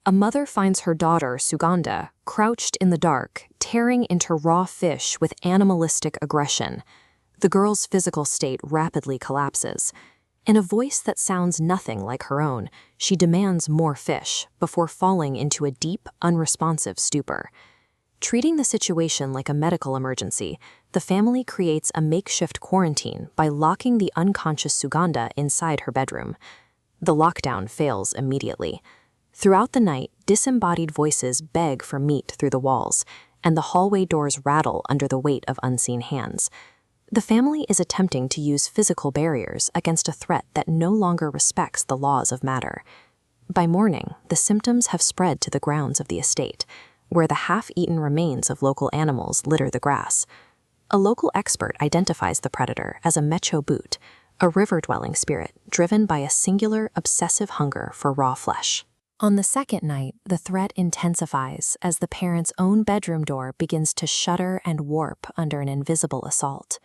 A mother finds her daughter, Sugandha, crouched in the dark, tearing into raw fish with animalistic aggression. The girl's physical state rapidly collapses. In a voice that sounds nothing like her own, she demands more fish before falling into a deep, unresponsive stupor. Treating the situation like a medical emergency, the family creates a makeshift quarantine by locking the unconscious Sugandha inside her bedroom. The lockdown fails immediately. Throughout the night, disembodied voices beg for meat through the walls, and the hallway doors rattle under the weight of unseen hands. The family is attempting to use physical barriers against a threat that no longer respects the laws of matter. By morning, the symptoms have spread to the grounds of the estate, where the half-eaten remains of local animals litter the grass. A local expert identifies the predator as a mecho-boot, a river-dwelling spirit driven by a singular, obsessive hunger for raw flesh. On the second night, the threat intensifies as the parents' own bedroom door begins to shudder and warp under an invisible assault.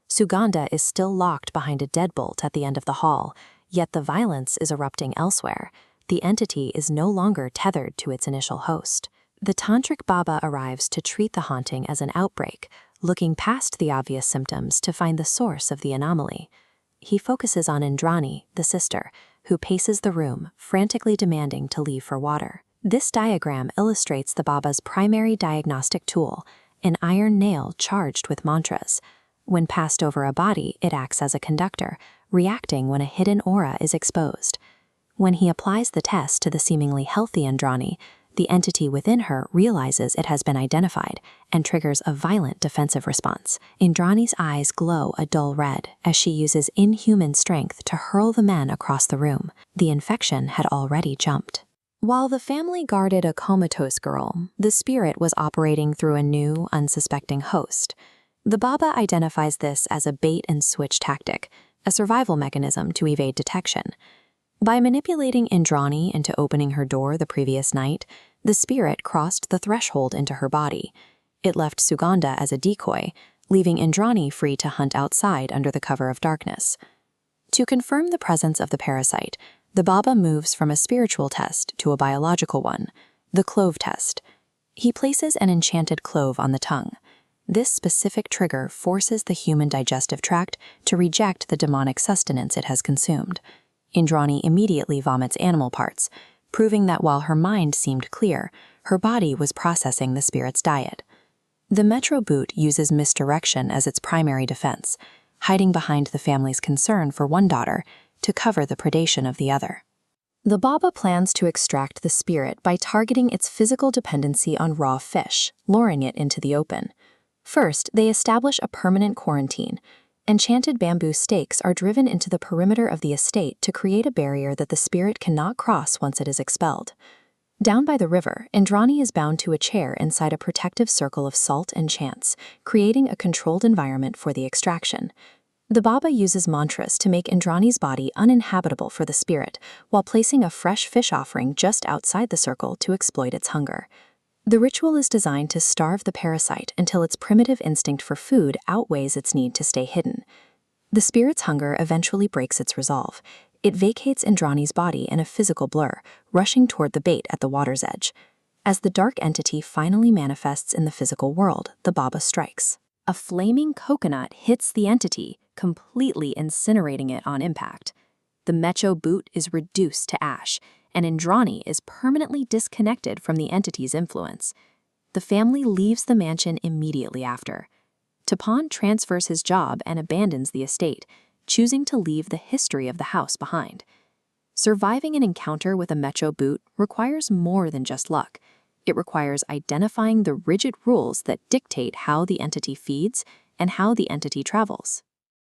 Sugandha is still locked behind a deadbolt at the end of the hall, yet the violence is erupting elsewhere. The entity is no longer tethered to its initial host. The Tantric Baba arrives to treat the haunting as an outbreak, looking past the obvious symptoms to find the source of the anomaly. He focuses on Indrani, the sister, who paces the room, frantically demanding to leave for water. This diagram illustrates the Baba's primary diagnostic tool, an iron nail charged with mantras. When passed over a body, it acts as a conductor, reacting when a hidden aura is exposed. When he applies the test to the seemingly healthy Indrani, the entity within her realizes it has been identified and triggers a violent defensive response. Indrani's eyes glow a dull red as she uses inhuman strength to hurl the men across the room. The infection had already jumped. While the family guarded a comatose girl, the spirit was operating through a new, unsuspecting host. The Baba identifies this as a bait-and-switch tactic, a survival mechanism to evade detection. By manipulating Indrani into opening her door the previous night, the spirit crossed the threshold into her body. It left Sugandha as a decoy, leaving Indrani free to hunt outside under the cover of darkness. To confirm the presence of the parasite, the Baba moves from a spiritual test to a biological one, the clove test. He places an enchanted clove on the tongue. This specific trigger forces the human digestive tract to reject the demonic sustenance it has consumed. Indrani immediately vomits animal parts, proving that while her mind seemed clear, her body was processing the spirit's diet. The Metro Boot uses misdirection as its primary defense, hiding behind the family's concern for one daughter to cover the predation of the other. The Baba plans to extract the spirit by targeting its physical dependency on raw fish, luring it into the open. First, they establish a permanent quarantine. Enchanted bamboo stakes are driven into the perimeter of the estate to create a barrier that the spirit cannot cross once it is expelled. Down by the river, Indrani is bound to a chair inside a protective circle of salt and chants, creating a controlled environment for the extraction. The Baba uses mantras to make Indrani's body uninhabitable for the spirit, while placing a fresh fish offering just outside the circle to exploit its hunger. The ritual is designed to starve the parasite until its primitive instinct for food outweighs its need to stay hidden. The spirit's hunger eventually breaks its resolve. It vacates Indrani's body in a physical blur, rushing toward the bait at the water's edge. As the dark entity finally manifests in the physical world, the Baba strikes. A flaming coconut hits the entity, completely incinerating it on impact. The Mecho Boot is reduced to ash, and Indrani is permanently disconnected from the entity's influence. The family leaves the mansion immediately after. Tapan transfers his job and abandons the estate, choosing to leave the history of the house behind. Surviving an encounter with a Mecho Boot requires more than just luck. It requires identifying the rigid rules that dictate how the entity feeds and how the entity travels.